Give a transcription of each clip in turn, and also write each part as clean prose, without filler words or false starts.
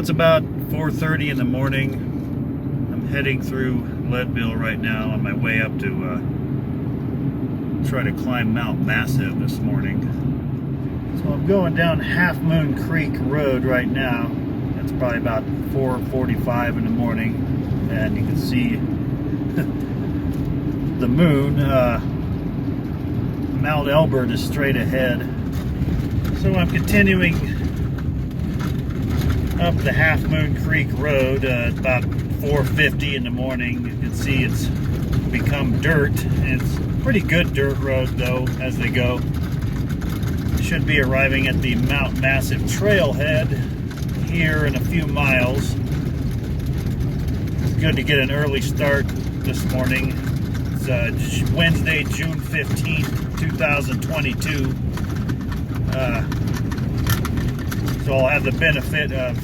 it's about 4:30 in the morning. I'm heading through Leadville right now on my way up to try to climb Mount Massive this morning. So I'm going down Half Moon Creek Road right now. It's probably about 4:45 in the morning, and you can see the moon. Mount Elbert is straight ahead. So I'm continuing up the Half Moon Creek Road about 4:50 in the morning. You can see it's become dirt. It's a pretty good dirt road though as they go. Should be arriving at the Mount Massive trailhead here in a few miles. It's good to get an early start this morning. It's Wednesday, June 15th, 2022. So I'll have the benefit of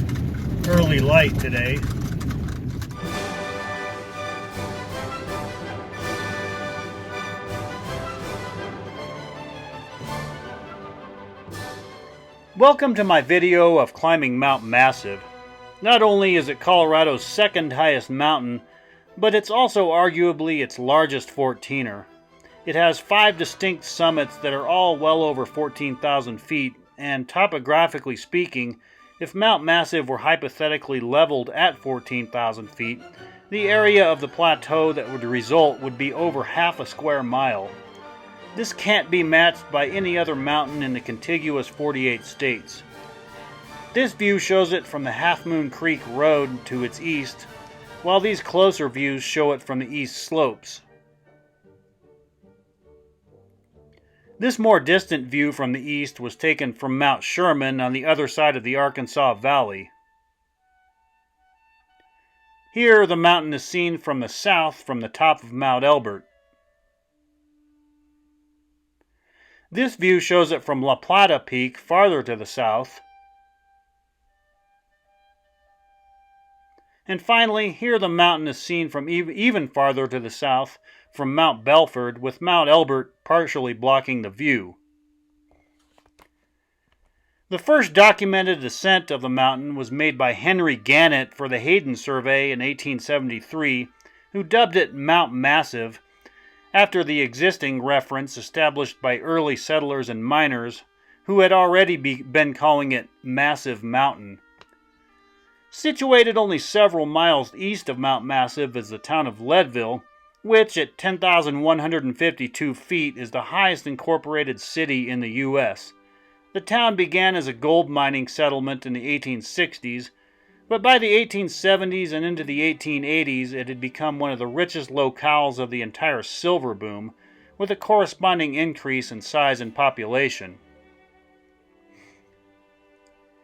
early light today. Welcome to my video of climbing Mount Massive. Not only is it Colorado's second highest mountain, but it's also arguably its largest 14er. It has 5 distinct summits that are all well over 14,000 feet, and topographically speaking, if Mount Massive were hypothetically leveled at 14,000 feet, the area of the plateau that would result would be over half a square mile. This can't be matched by any other mountain in the contiguous 48 states. This view shows it from the Half Moon Creek Road to its east, while these closer views show it from the east slopes. This more distant view from the east was taken from Mount Sherman on the other side of the Arkansas Valley. Here the mountain is seen from the south from the top of Mount Elbert. This view shows it from La Plata Peak farther to the south. And finally, here the mountain is seen from even farther to the south from Mount Belford, with Mount Elbert partially blocking the view. The first documented ascent of the mountain was made by Henry Gannett for the Hayden Survey in 1873, who dubbed it Mount Massive, after the existing reference established by early settlers and miners, who had already been calling it Massive Mountain. Situated only several miles east of Mount Massive is the town of Leadville, which at 10,152 feet is the highest incorporated city in the U.S. The town began as a gold mining settlement in the 1860s, but by the 1870s and into the 1880s it had become one of the richest locales of the entire silver boom, with a corresponding increase in size and population.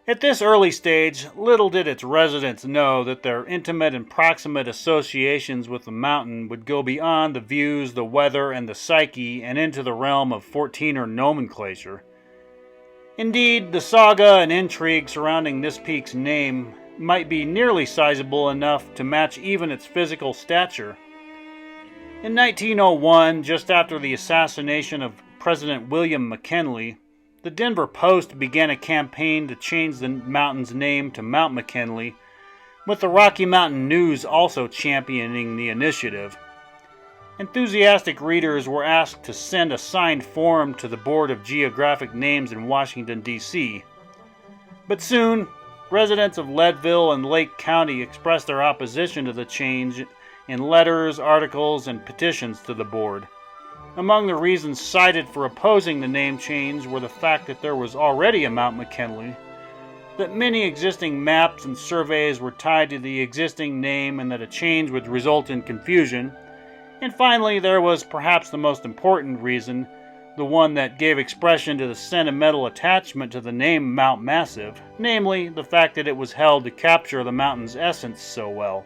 At this early stage, little did its residents know that their intimate and proximate associations with the mountain would go beyond the views, the weather, and the psyche and into the realm of 14er nomenclature. Indeed, the saga and intrigue surrounding this peak's name might be nearly sizable enough to match even its physical stature. In 1901, just after the assassination of President William McKinley, the Denver Post began a campaign to change the mountain's name to Mount McKinley, with the Rocky Mountain News also championing the initiative. Enthusiastic readers were asked to send a signed form to the Board of Geographic Names in Washington, D.C. But soon, residents of Leadville and Lake County expressed their opposition to the change in letters, articles, and petitions to the board. Among the reasons cited for opposing the name change were the fact that there was already a Mount McKinley, that many existing maps and surveys were tied to the existing name and that a change would result in confusion, and finally there was perhaps the most important reason, the one that gave expression to the sentimental attachment to the name Mount Massive, namely the fact that it was held to capture the mountain's essence so well.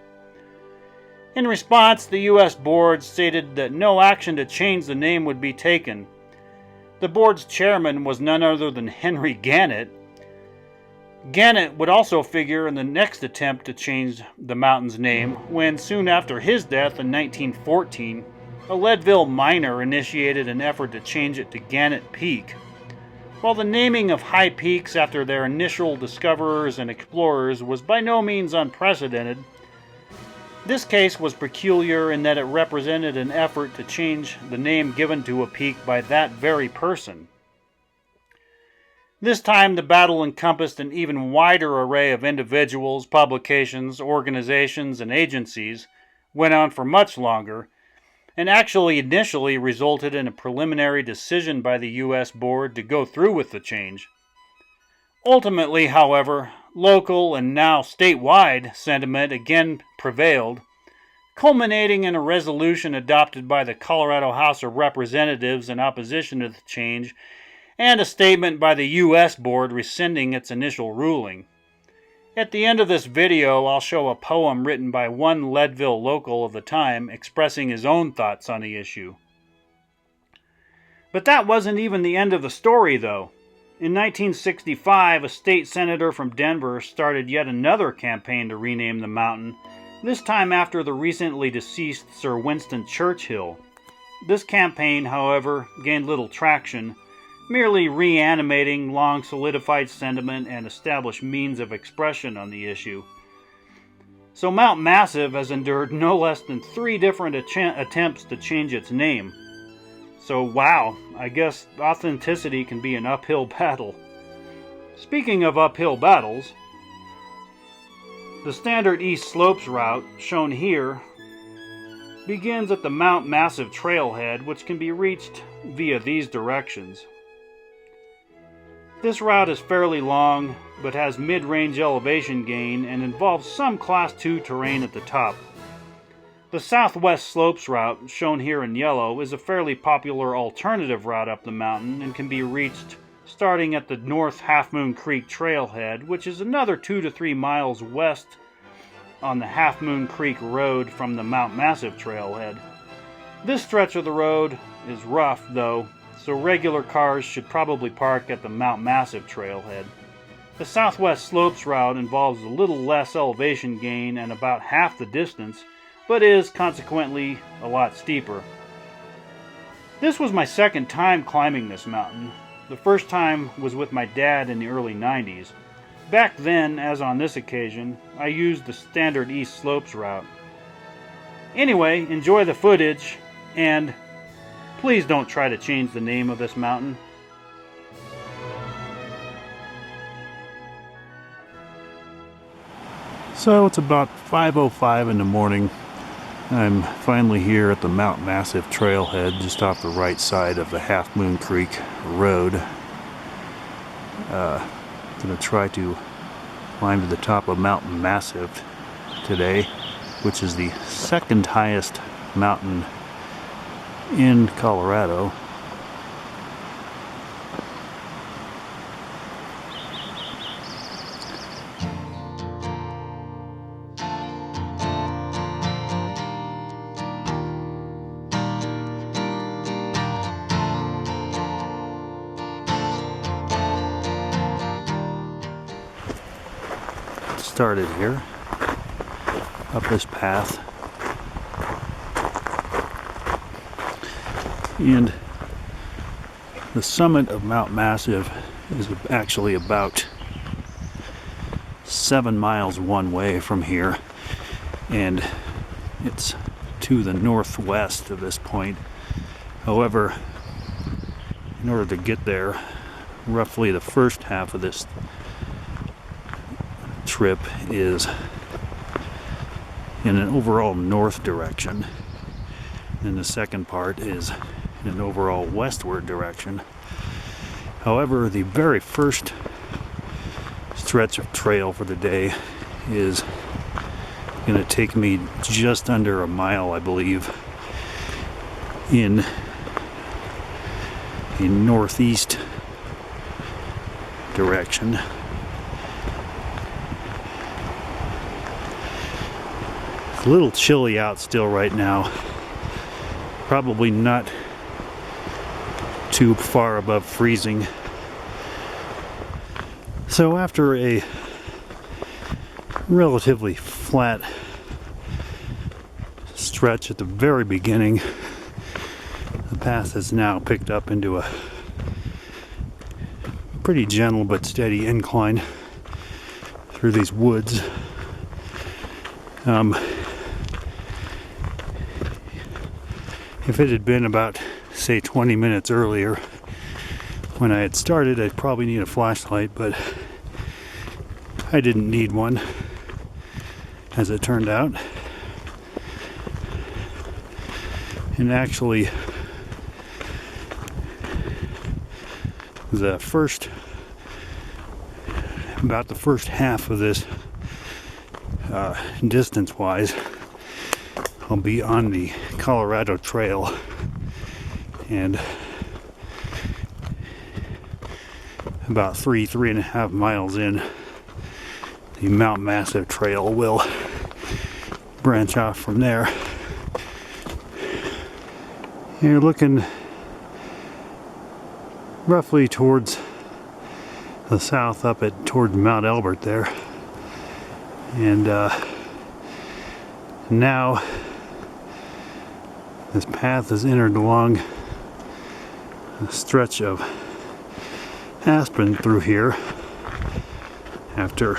In response, the U.S. board stated that no action to change the name would be taken. The board's chairman was none other than Henry Gannett. Gannett would also figure in the next attempt to change the mountain's name when, soon after his death in 1914, a Leadville miner initiated an effort to change it to Gannett Peak. While the naming of high peaks after their initial discoverers and explorers was by no means unprecedented, this case was peculiar in that it represented an effort to change the name given to a peak by that very person. This time the battle encompassed an even wider array of individuals, publications, organizations, and agencies, went on for much longer, and actually initially resulted in a preliminary decision by the U.S. board to go through with the change. Ultimately, however, local and now statewide sentiment again prevailed, culminating in a resolution adopted by the Colorado House of Representatives in opposition to the change, and a statement by the U.S. board rescinding its initial ruling. At the end of this video, I'll show a poem written by one Leadville local of the time expressing his own thoughts on the issue. But that wasn't even the end of the story, though. In 1965, a state senator from Denver started yet another campaign to rename the mountain, this time after the recently deceased Sir Winston Churchill. This campaign, however, gained little traction, merely reanimating long solidified sentiment and established means of expression on the issue. So Mount Massive has endured no less than 3 different attempts to change its name. So wow, I guess authenticity can be an uphill battle. Speaking of uphill battles, the standard east slopes route, shown here, begins at the Mount Massive trailhead, which can be reached via these directions. This route is fairly long, but has mid-range elevation gain and involves some Class 2 terrain at the top. The southwest slopes route, shown here in yellow, is a fairly popular alternative route up the mountain and can be reached starting at the North Half Moon Creek trailhead, which is another 2 to 3 miles west on the Half Moon Creek Road from the Mount Massive trailhead. This stretch of the road is rough, though, so regular cars should probably park at the Mount Massive trailhead. The southwest slopes route involves a little less elevation gain and about half the distance, but is consequently a lot steeper. This was my second time climbing this mountain. The first time was with my dad in the early 90s. Back then, as on this occasion, I used the standard east slopes route. Anyway, enjoy the footage, and please don't try to change the name of this mountain. So it's about 5:05 in the morning. I'm finally here at the Mount Massive trailhead just off the right side of the Half Moon Creek Road. Gonna try to climb to the top of Mount Massive today, which is the second highest mountain in Colorado. Started here up this path, and the summit of Mount Massive is actually about 7 miles one way from here, and it's to the northwest of this point. However, in order to get there, roughly the first half of this trip is in an overall north direction, and the second part is in an overall westward direction. However, the very first stretch of trail for the day is going to take me just under a mile, I believe, in a northeast direction. It's a little chilly out still right now. Probably not too far above freezing. So after a relatively flat stretch at the very beginning, the path has now picked up into a pretty gentle but steady incline through these woods. If it had been about, say, 20 minutes earlier when I had started, I'd probably need a flashlight, but I didn't need one, as it turned out. And actually, about the first half of this, distance-wise, I'll be on the Colorado Trail, and about 3.5 miles in, the Mount Massive Trail will branch off from there. You're looking roughly towards the south, up towards Mount Elbert there, and now this path is entered along a stretch of aspen through here after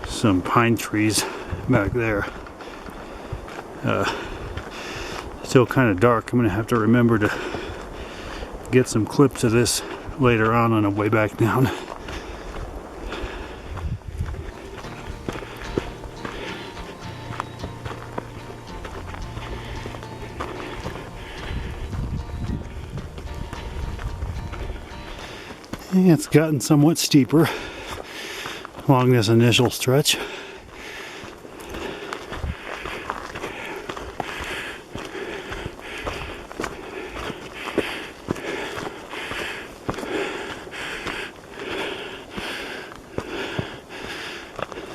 some pine trees back there. Still kind of dark. I'm gonna have to remember to get some clips of this later on the way back down. It's gotten somewhat steeper along this initial stretch.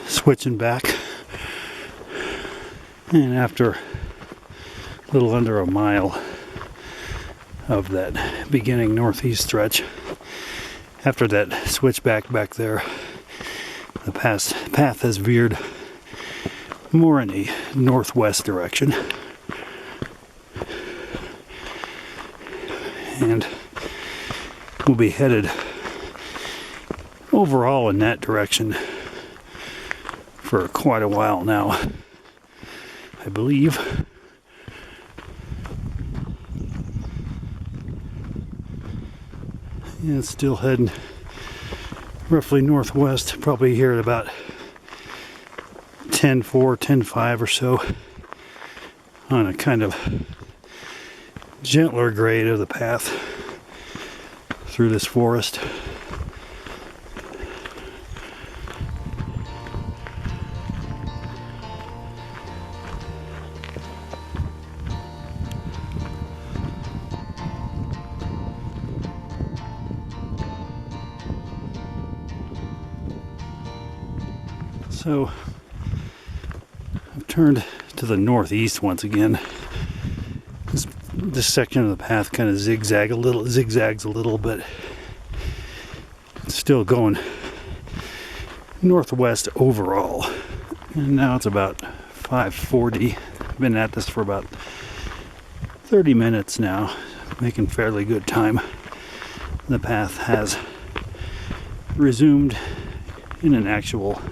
Switching back, and after a little under a mile of that beginning northeast stretch, after that switchback back there, the path has veered more in a northwest direction, and we'll be headed overall in that direction for quite a while now, I believe. Yeah, it's still heading roughly northwest, probably here at about 10:4, 10:5 or so, on a kind of gentler grade of the path through this forest. So I've turned to the northeast once again. This section of the path kind of zigzags a little, but it's still going northwest overall. And now it's about 5:40. I've been at this for about 30 minutes now, making fairly good time. The path has resumed in an actual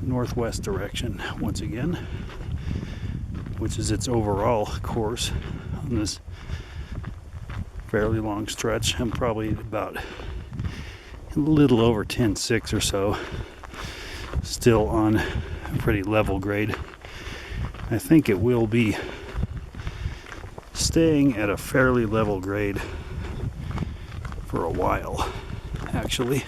northwest direction once again, which is its overall course on this fairly long stretch. I'm probably about a little over 10.6 or so, still on a pretty level grade. I think it will be staying at a fairly level grade for a while, actually.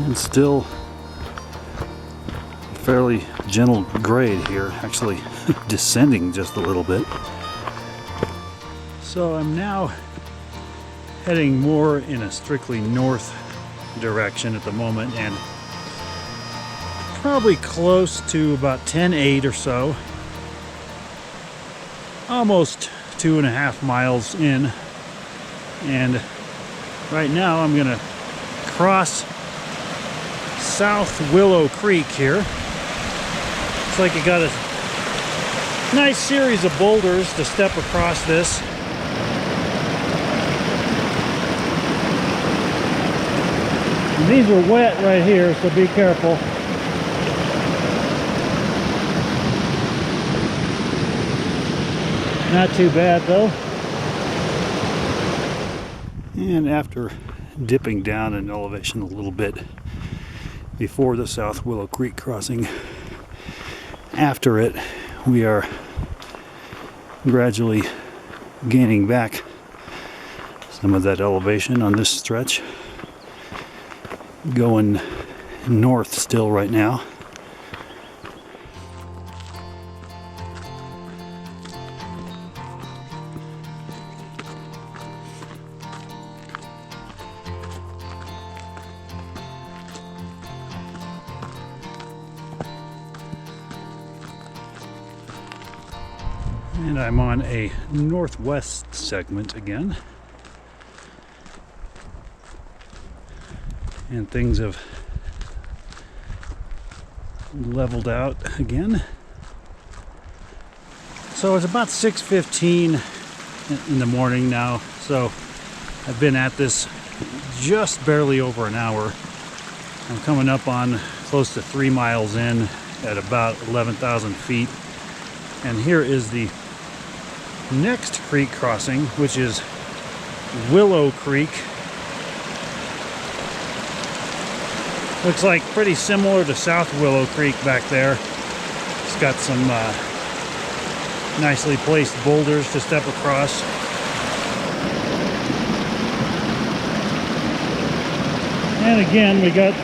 And still fairly gentle grade here, actually descending just a little bit. So I'm now heading more in a strictly north direction at the moment, and probably close to about 10.8 or so. Almost 2.5 miles in, and right now I'm gonna cross South Willow Creek here. Looks like you got a nice series of boulders to step across this. And these are wet right here, so be careful. Not too bad though. And after dipping down in elevation a little bit before the South Willow Creek crossing, after it we are gradually gaining back some of that elevation on this stretch, going north still right now. And I'm on a northwest segment again. And things have leveled out again. So it's about 6:15 in the morning now. So I've been at this just barely over an hour. I'm coming up on close to 3 miles in at about 11,000 feet. And here is the next creek crossing, which is Willow Creek. Looks like pretty similar to South Willow Creek back there. It's got some nicely placed boulders to step across. And again, we got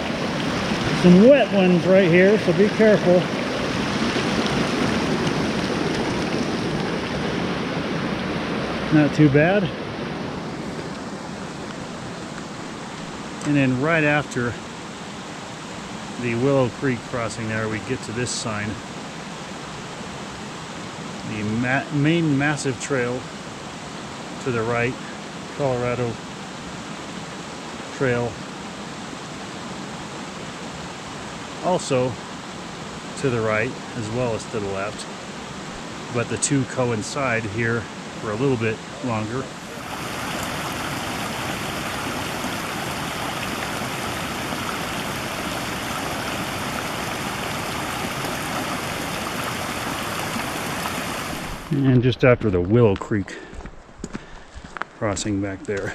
some wet ones right here, so be careful. Not too bad. And then right after the Willow Creek crossing there, we get to this sign. The main massive trail to the right, Colorado Trail. Also to the right as well as to the left. But the two coincide here for a little bit longer. And just after the Willow Creek crossing back there,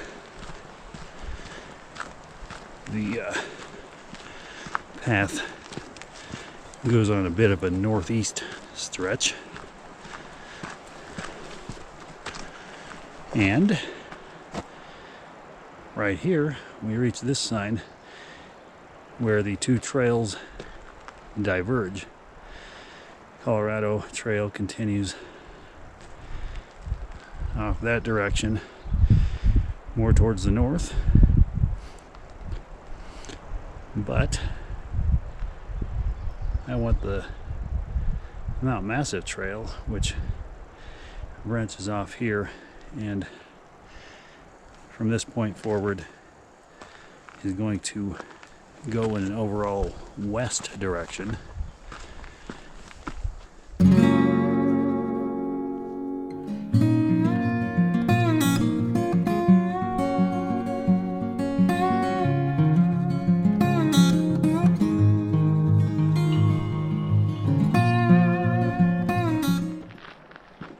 the path goes on a bit of a northeast stretch. And right here we reach this sign where the two trails diverge. Colorado Trail continues off that direction, more towards the north. But I want the Mount Massive Trail, which branches off here, and from this point forward is going to go in an overall west direction.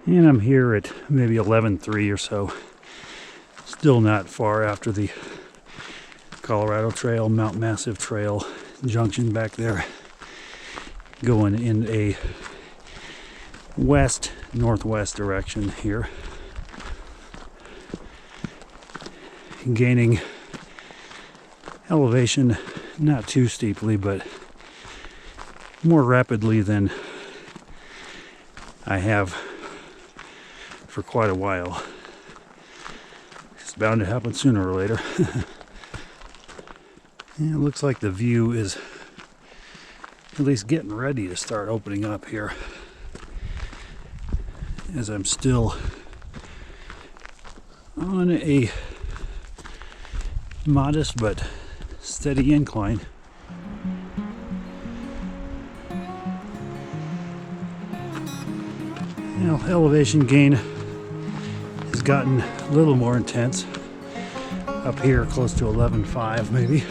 And I'm here at maybe 11:03 or so. Still not far after the Colorado Trail, Mount Massive Trail junction back there. Going in a west-northwest direction here. Gaining elevation not too steeply, but more rapidly than I have for quite a while. It's bound to happen sooner or later. And it looks like the view is at least getting ready to start opening up here, as I'm still on a modest but steady incline. Now, elevation gain has gotten a little more intense up here, close to 11.5 maybe.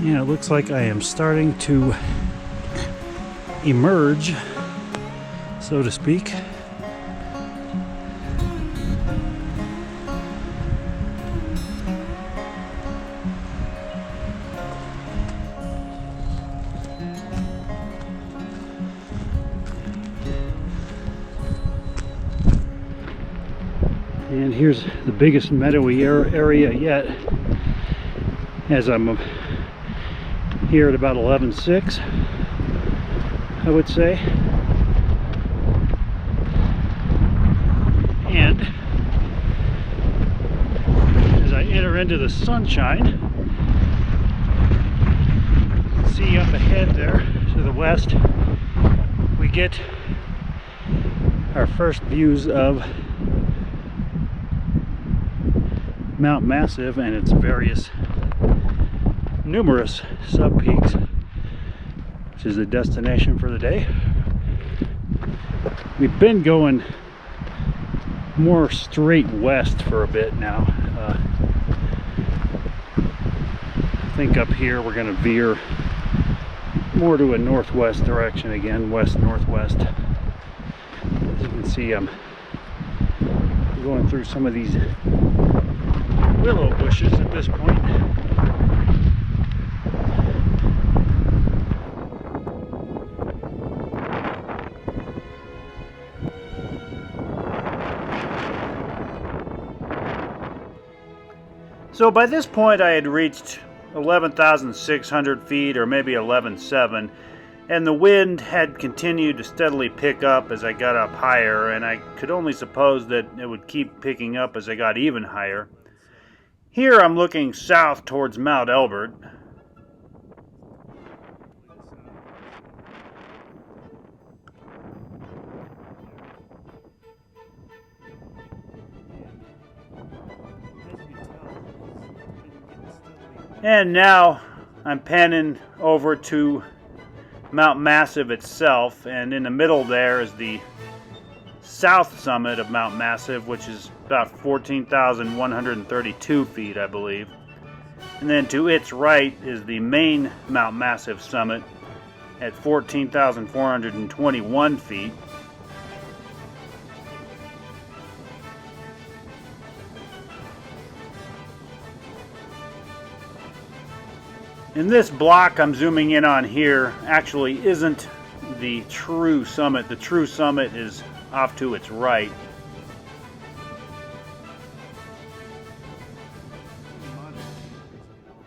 And it looks like I am starting to emerge, so to speak. And here's the biggest meadowy area yet, as I'm here at about 11.6, I would say. And as I enter into the sunshine, see up ahead there to the west, we get our first views of Mount Massive and its various numerous sub-peaks, which is the destination for the day. We've been going more straight west for a bit now. I think up here we're going to veer more to a northwest direction again, west-northwest. As you can see, I'm going through some of these willow bushes at this point. So by this point I had reached 11,600 feet, or maybe 11,700, and the wind had continued to steadily pick up as I got up higher, and I could only suppose that it would keep picking up as I got even higher. Here I'm looking south towards Mount Elbert. And now I'm panning over to Mount Massive itself, and in the middle there is the south summit of Mount Massive, which is about 14,132 feet, I believe. And then to its right is the main Mount Massive summit at 14,421 feet. And this block I'm zooming in on here actually isn't the true summit. The true summit is off to its right.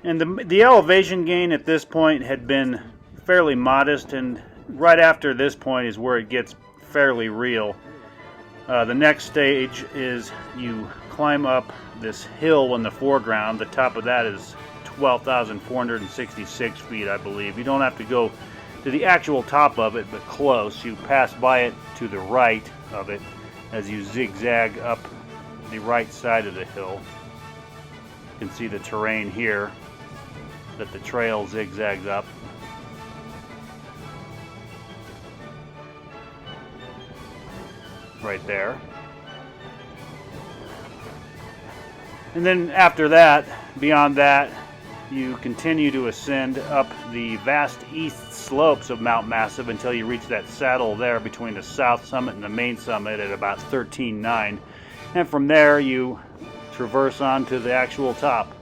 And the elevation gain at this point had been fairly modest, and right after this point is where it gets fairly real. The next stage is you climb up this hill in the foreground. The top of that is 12,466 feet, I believe. You don't have to go to the actual top of it, but close. You pass by it to the right of it as you zigzag up the right side of the hill. You can see the terrain here. that the trail zigzags up. Right there. And then after that, beyond that, you continue to ascend up the vast east slopes of Mount Massive until you reach that saddle there between the south summit and the main summit at about 13.9. And from there you traverse on to the actual top.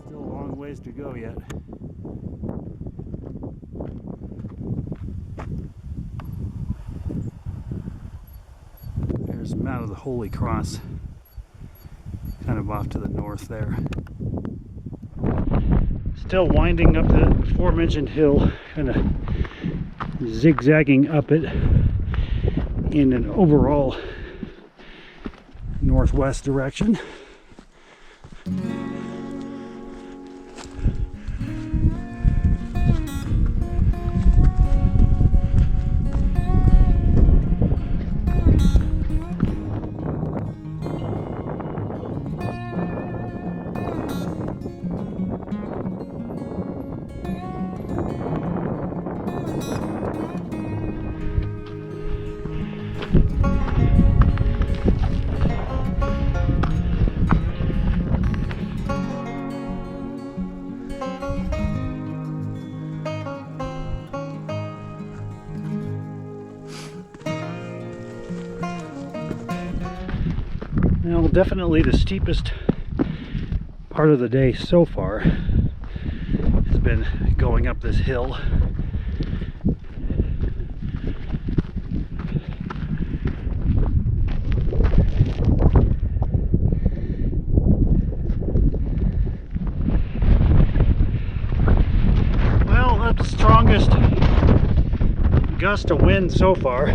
Still a long ways to go yet. There's Mount of the Holy Cross, kind of off to the north there. Still winding up the aforementioned hill, kind of zigzagging up it in an overall northwest direction. Now, definitely the steepest part of the day so far has been going up this hill. Well, that's the strongest gust of wind so far.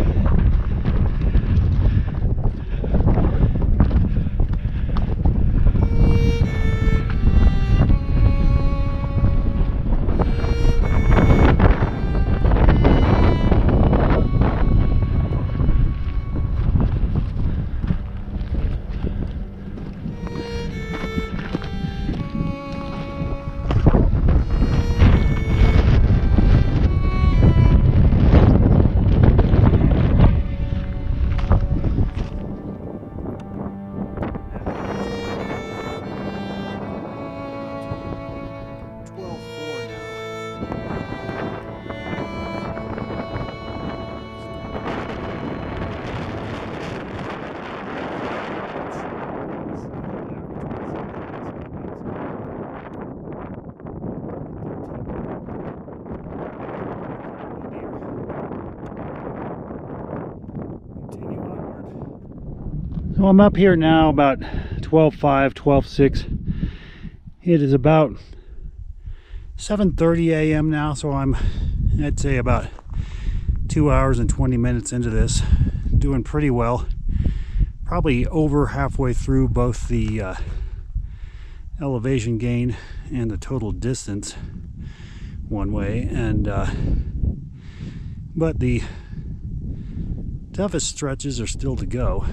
So I'm up here now about 12:05, 12:06. It is about 7:30 a.m. now, so I'd say about 2 hours and 20 minutes into this. Doing pretty well. Probably over halfway through both the elevation gain and the total distance one way, and but the toughest stretches are still to go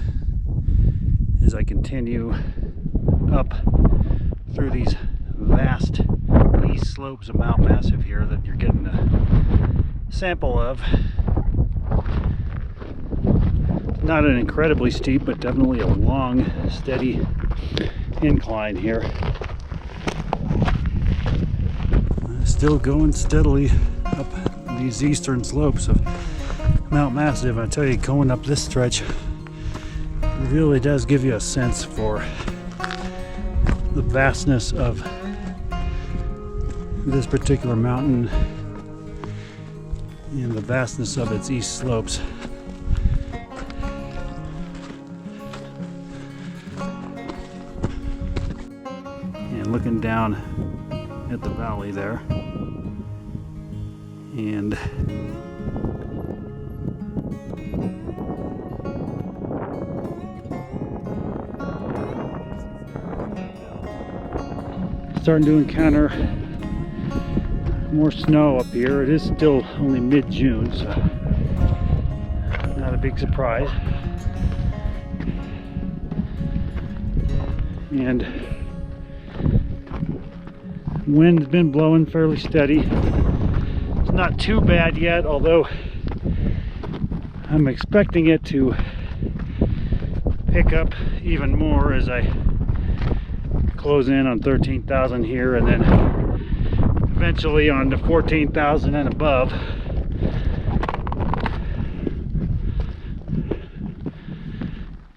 as I continue up through these vast east slopes of Mount Massive here that you're getting a sample of. Not an incredibly steep, but definitely a long, steady incline here. Still going steadily up these eastern slopes of Mount Massive. I tell you, going up this stretch really does give you a sense for the vastness of this particular mountain and the vastness of its east slopes. And looking down at the valley there, and starting to encounter more snow up here. It is still only mid-June, so not a big surprise. And Wind's been blowing fairly steady. It's not too bad yet, although I'm expecting it to pick up even more as I close in on 13,000 here, and then eventually on to 14,000 and above.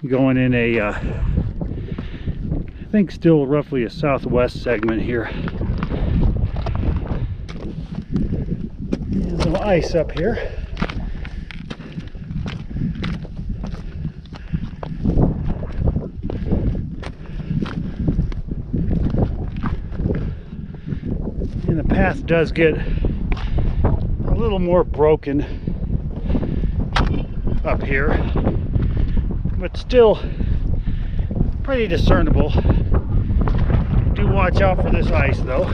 Going in a I think still roughly a southwest segment here. There's some ice up here. And the path does get a little more broken up here, but still pretty discernible. Do watch out for this ice though,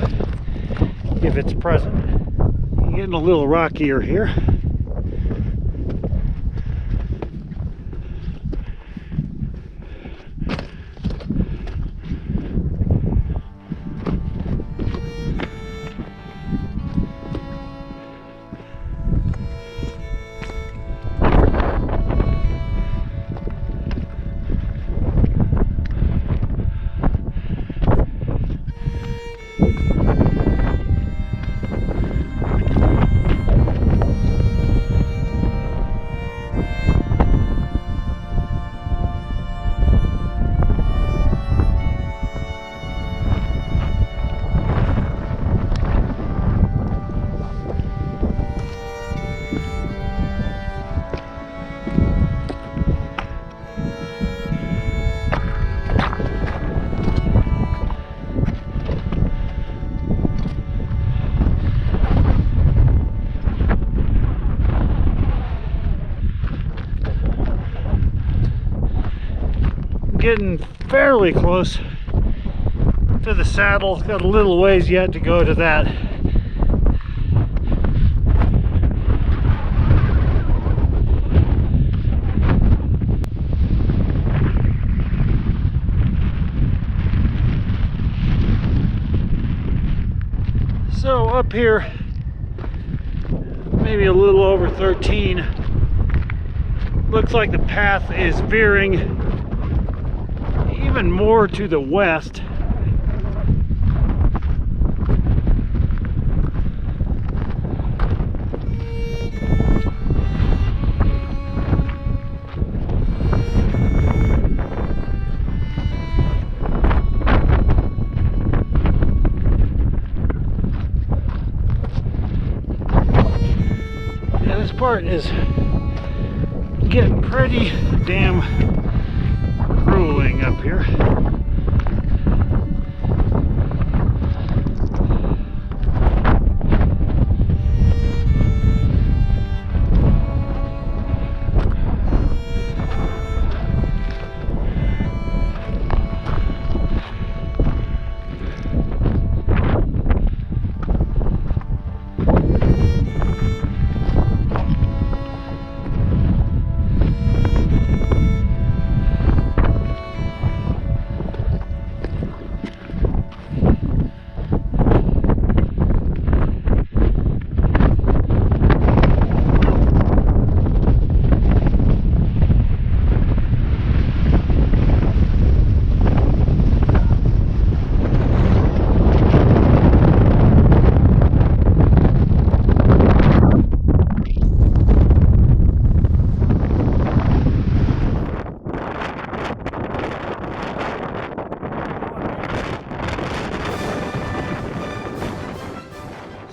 if it's present. Getting a little rockier here. Getting fairly close to the saddle. Got a little ways yet to go to that. So up here, maybe a little over 13. Looks like the path is veering even more to the west. Yeah, this part is getting pretty damn grueling up here.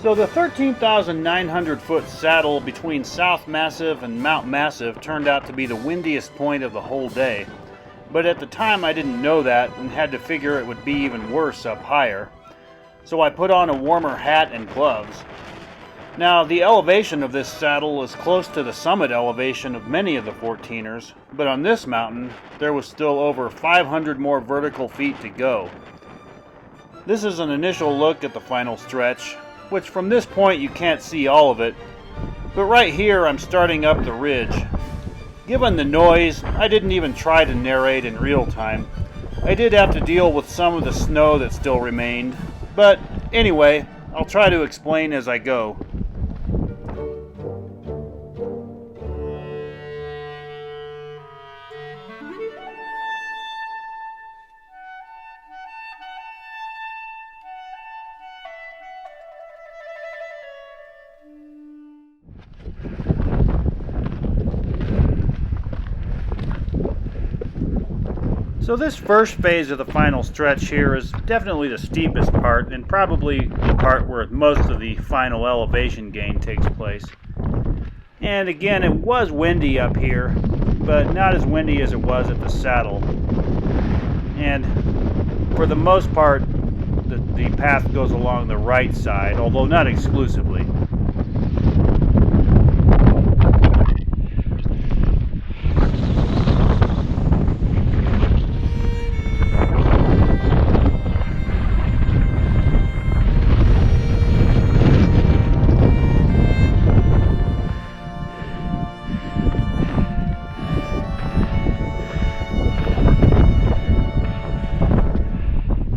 So the 13,900 foot saddle between South Massive and Mount Massive turned out to be the windiest point of the whole day. But at the time I didn't know that and had to figure it would be even worse up higher. So I put on a warmer hat and gloves. Now the elevation of this saddle is close to the summit elevation of many of the 14ers, but on this mountain there was still over 500 more vertical feet to go. This is an initial look at the final stretch, which from this point you can't see all of it, but right here I'm starting up the ridge. Given the noise, I didn't even try to narrate in real time. I did have to deal with some of the snow that still remained, but Anyway, I'll try to explain as I go. So this first phase of the final stretch here is definitely the steepest part, and probably the part where most of the final elevation gain takes place. And again, it was windy up here, but not as windy as it was at the saddle. And for the most part, the path goes along the right side, although not exclusively.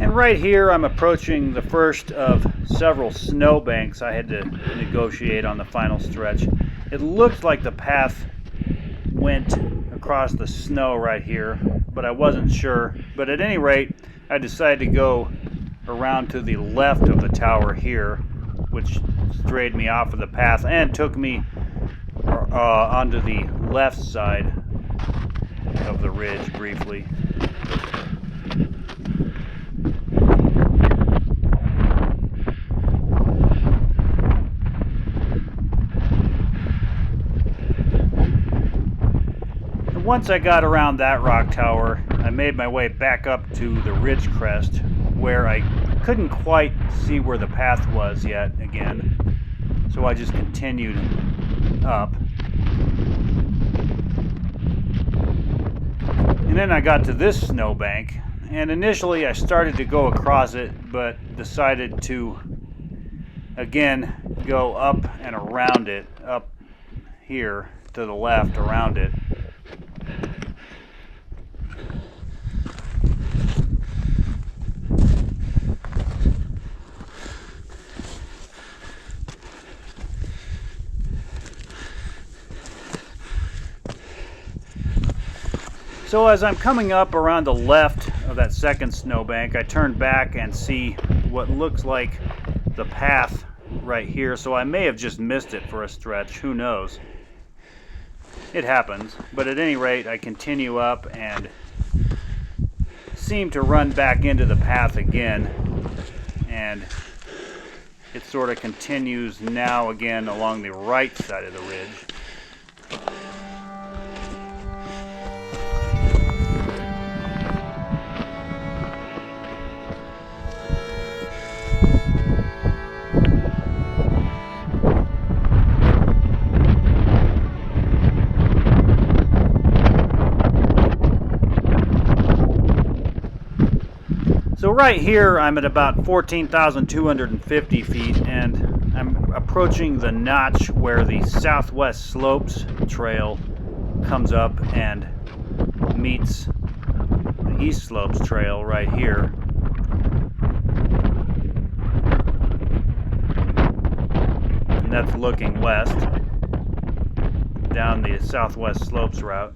Right here I'm approaching the first of several snowbanks I had to negotiate on the final stretch. It looked like the path went across the snow right here, but I wasn't sure. But at any rate, I decided to go around to the left of the tower here, which strayed me off of the path and took me onto the left side of the ridge briefly. Once I got around that rock tower, I made my way back up to the ridge crest, where I couldn't quite see where the path was yet again, so I just continued up. And then I got to this snowbank, and initially I started to go across it, but decided to again go up and around it, up here to the left around it. So as I'm coming up around the left of that second snowbank, I turn back and see what looks like the path right here. So I may have just missed it for a stretch, who knows. It happens, but at any rate I continue up and seem to run back into the path again, and it sort of continues now again along the right side of the ridge. So right here I'm at about 14,250 feet, and I'm approaching the notch where the Southwest Slopes Trail comes up and meets the East Slopes Trail right here. And that's looking west down the Southwest Slopes route.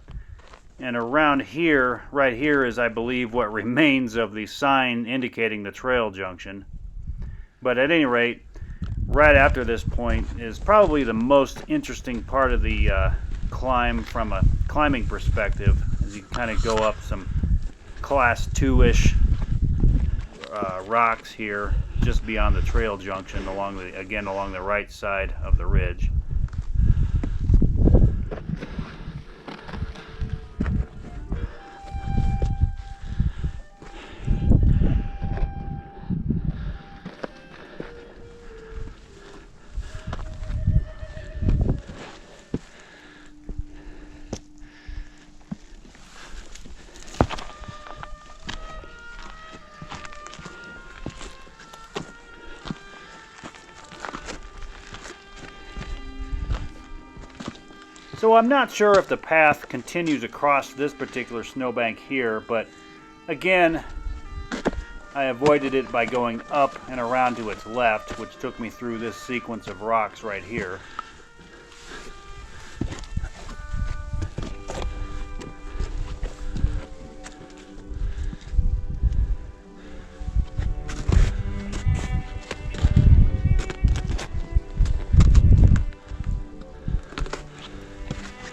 And around here, right here, is, I believe, what remains of the sign indicating the trail junction. But at any rate, right after this point is probably the most interesting part of the climb from a climbing perspective, as you kind of go up some class 2-ish rocks here, just beyond the trail junction, along the right side of the ridge. So I'm not sure if the path continues across this particular snowbank here, but again, I avoided it by going up and around to its left, which took me through this sequence of rocks right here.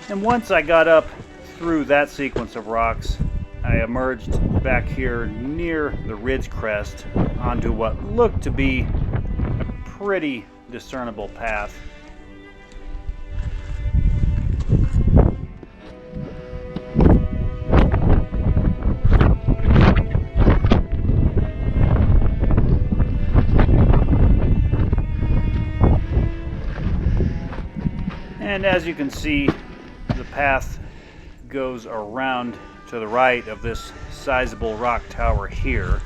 And once I got up through that sequence of rocks, I emerged back here near the ridge crest onto what looked to be a pretty discernible path. And as you can see, the path goes around to the right of this sizable rock tower here.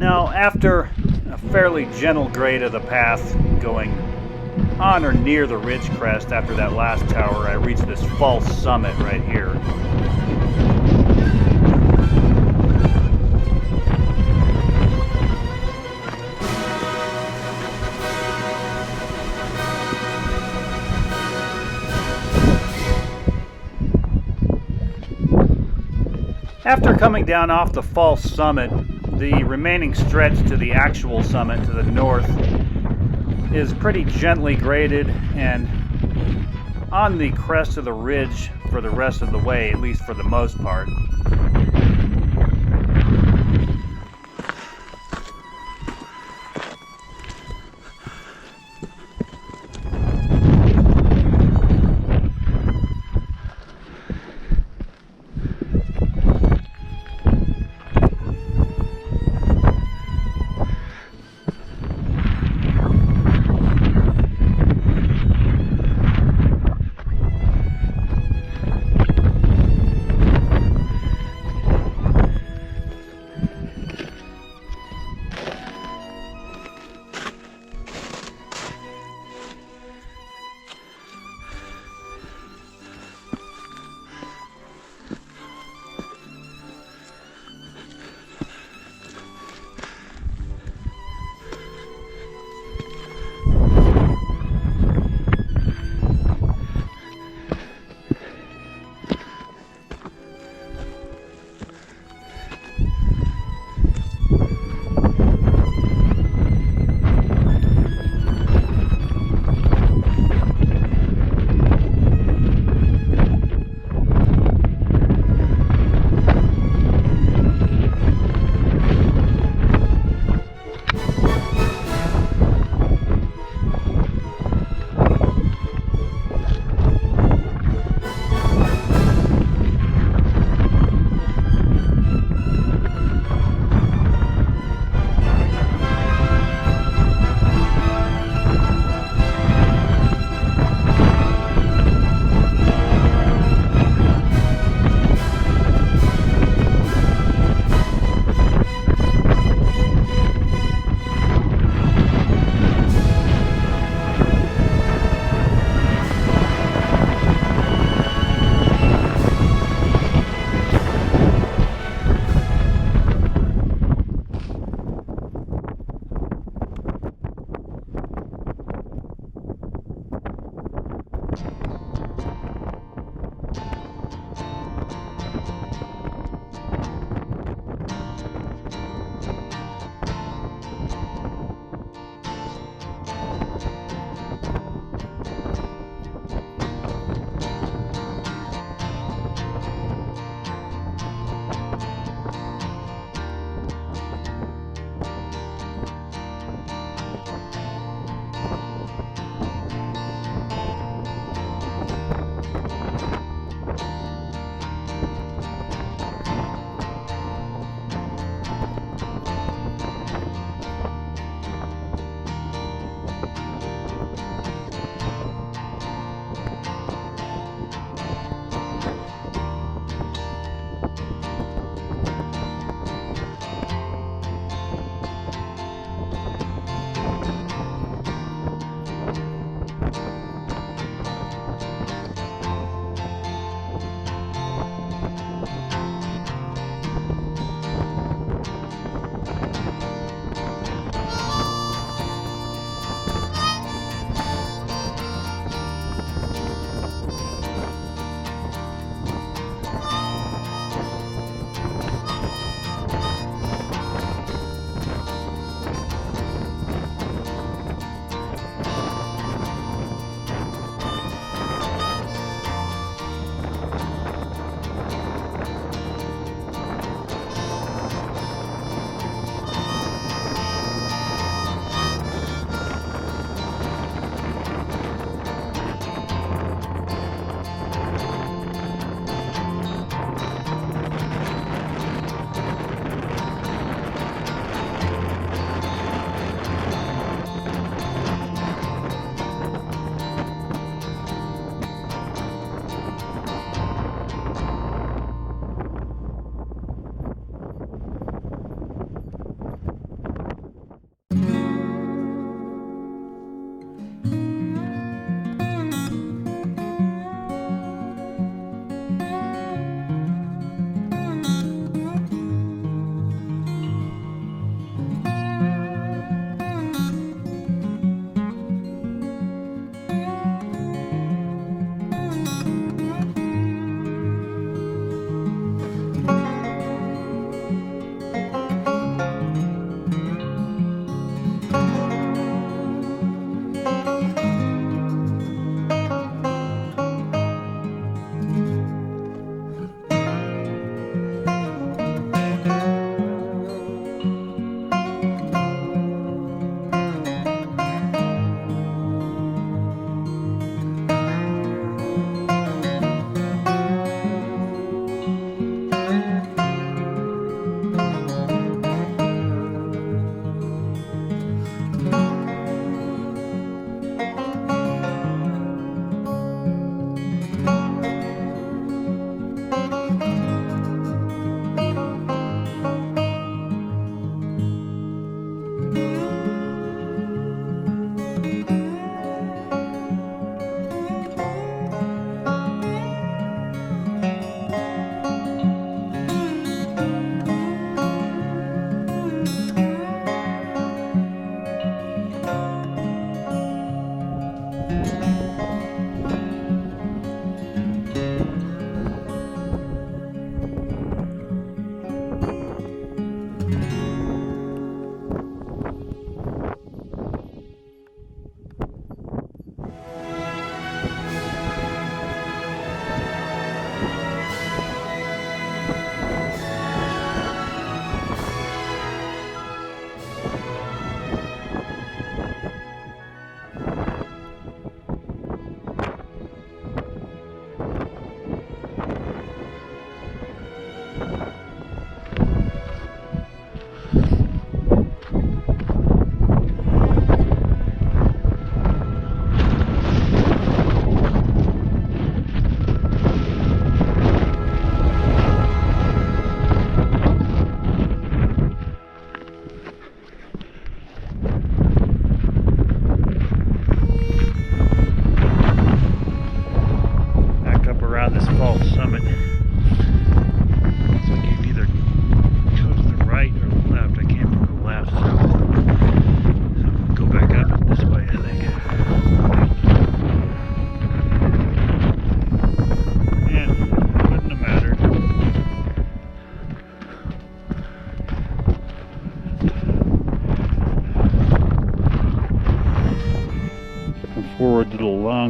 Now, after a fairly gentle grade of the path going on or near the ridge crest after that last tower, I reached this false summit right here. After coming down off the false summit, the remaining stretch to the actual summit to the north is pretty gently graded and on the crest of the ridge for the rest of the way, at least for the most part.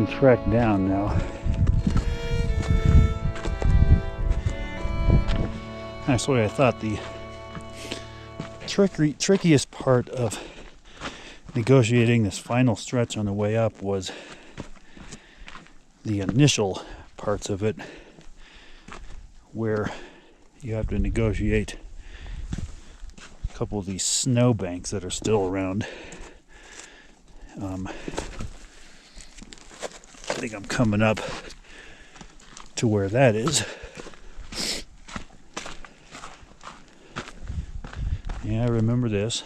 long trek down now. Actually, I thought the trickiest part of negotiating this final stretch on the way up was the initial parts of it, where you have to negotiate a couple of these snow banks that are still around. I think I'm coming up to where that is. Yeah, I remember this.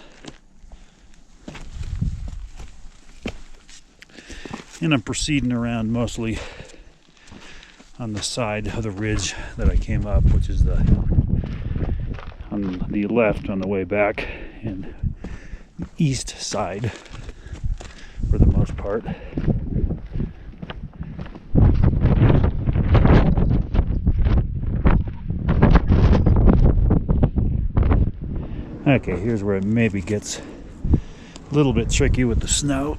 And I'm proceeding around mostly on the side of the ridge that I came up, which is on the left on the way back, and east side for the most part. Okay, here's where it maybe gets a little bit tricky with the snow.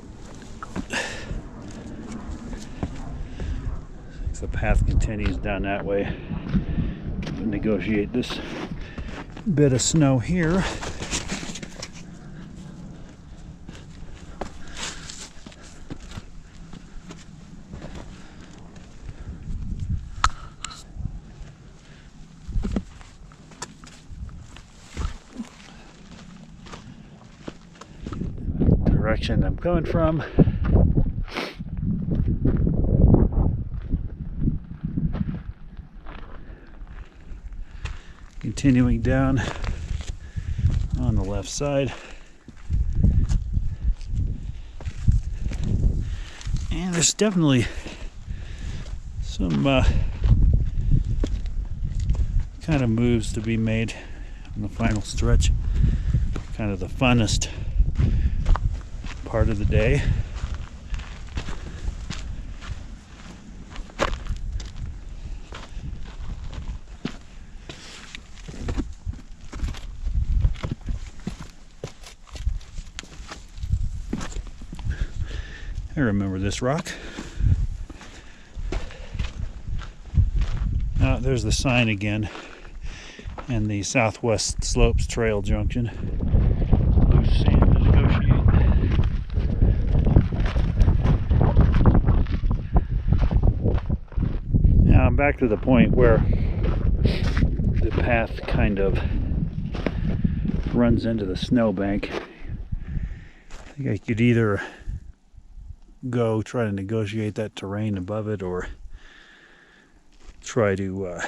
The path continues down that way. Negotiate this bit of snow here. Direction I'm coming from. Continuing down on the left side. And there's definitely some kind of moves to be made on the final stretch. Kind of the funnest part of the day. I remember this rock. There's the sign again, and the Southwest Slopes Trail Junction. Loose sand to negotiate. Now I'm back to the point where the path kind of runs into the snowbank. I think I could either go try to negotiate that terrain above it, or try to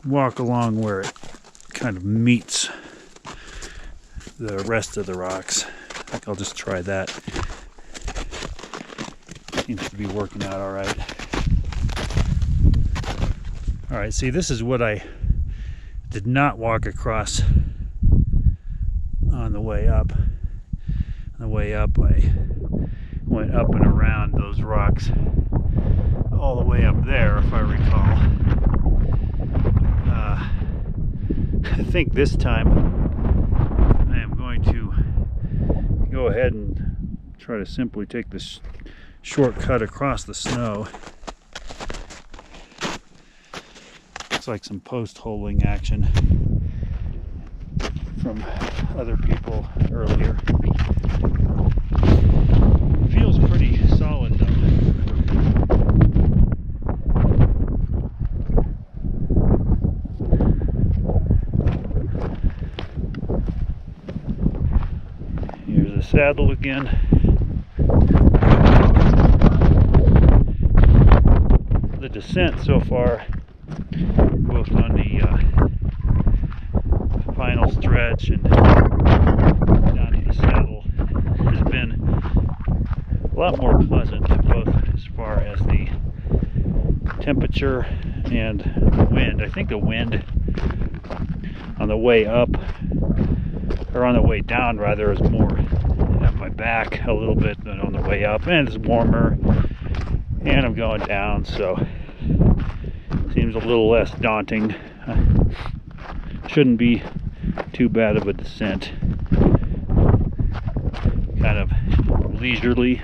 walk along where it kind of meets the rest of the rocks. I think I'll just try that. Seems to be working out all right. All right, see, this is what I did not walk across on the way up. On the way up, I went up and around those rocks all the way up there, if I recall. I think this time I am going to go ahead and try to simply take this shortcut across the snow. Looks like some post-holing action from other people earlier. Feels pretty solid though. Here's the saddle again. The descent so far, both on the final stretch and down to the saddle, has been a lot more pleasant, both as far as the temperature and the wind. I think the wind on the way up, or on the way down rather, is more at my back a little bit than on the way up, and it's warmer, and I'm going down, so it seems a little less daunting. Shouldn't be too bad of a descent. Kind of leisurely,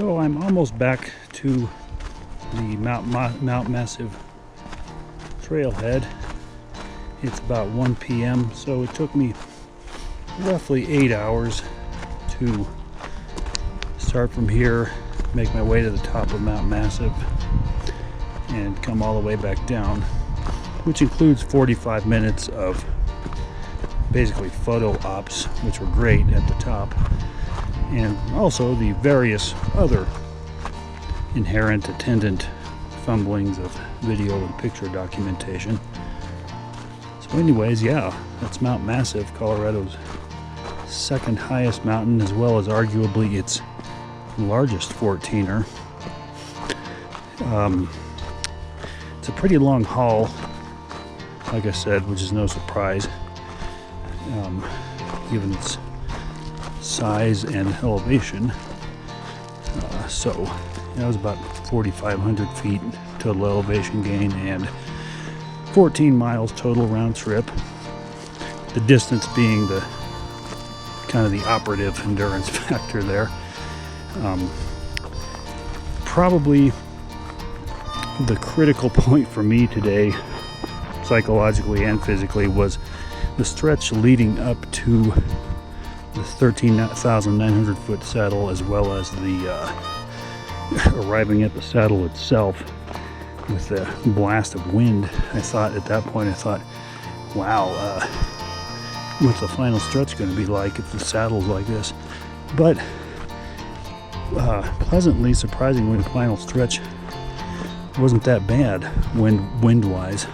So I'm almost back to the Mount Massive trailhead. It's about 1 p.m. so it took me roughly 8 hours to start from here, make my way to the top of Mount Massive, and come all the way back down, which includes 45 minutes of basically photo ops, which were great at the top, and also the various other inherent attendant fumblings of video and picture documentation. So anyways, yeah, that's Mount Massive, Colorado's second highest mountain, as well as arguably its largest 14er. It's a pretty long haul, like I said, which is no surprise, given its size and elevation. So that was about 4,500 feet total elevation gain and 14 miles total round trip. The distance being the kind of the operative endurance factor there. Probably the critical point for me today, psychologically and physically, was the stretch leading up to the 13,900 foot saddle, as well as the arriving at the saddle itself with the blast of wind. I thought at that point, wow, what's the final stretch going to be like if the saddle's like this? But pleasantly, surprisingly, the final stretch wasn't that bad wind-wise.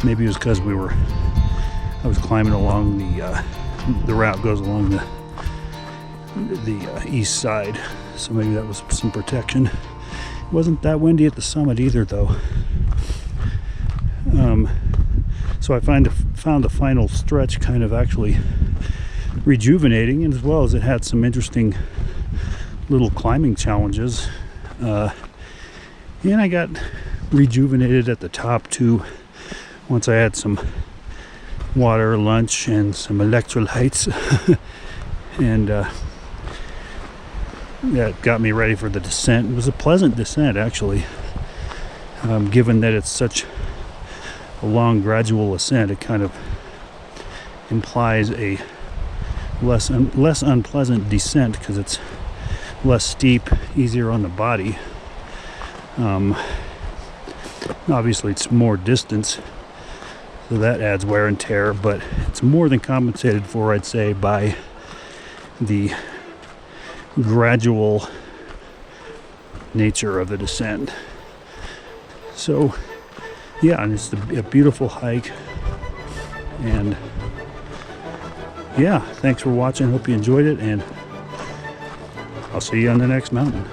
Maybe it was because I was climbing along the route goes along the east side, so maybe that was some protection. It wasn't that windy at the summit either, though. So I found the final stretch kind of actually rejuvenating, and as well as it had some interesting little climbing challenges. And I got rejuvenated at the top too, once I had some water, lunch, and some electrolytes. And that got me ready for the descent. It was a pleasant descent, actually, given that it's such a long gradual ascent. It kind of implies a less unpleasant descent because it's less steep, easier on the body. Obviously it's more distance, so that adds wear and tear, but it's more than compensated for, I'd say, by the gradual nature of the descent. So yeah, and it's a beautiful hike, and yeah, thanks for watching. Hope you enjoyed it, and I'll see you on the next mountain.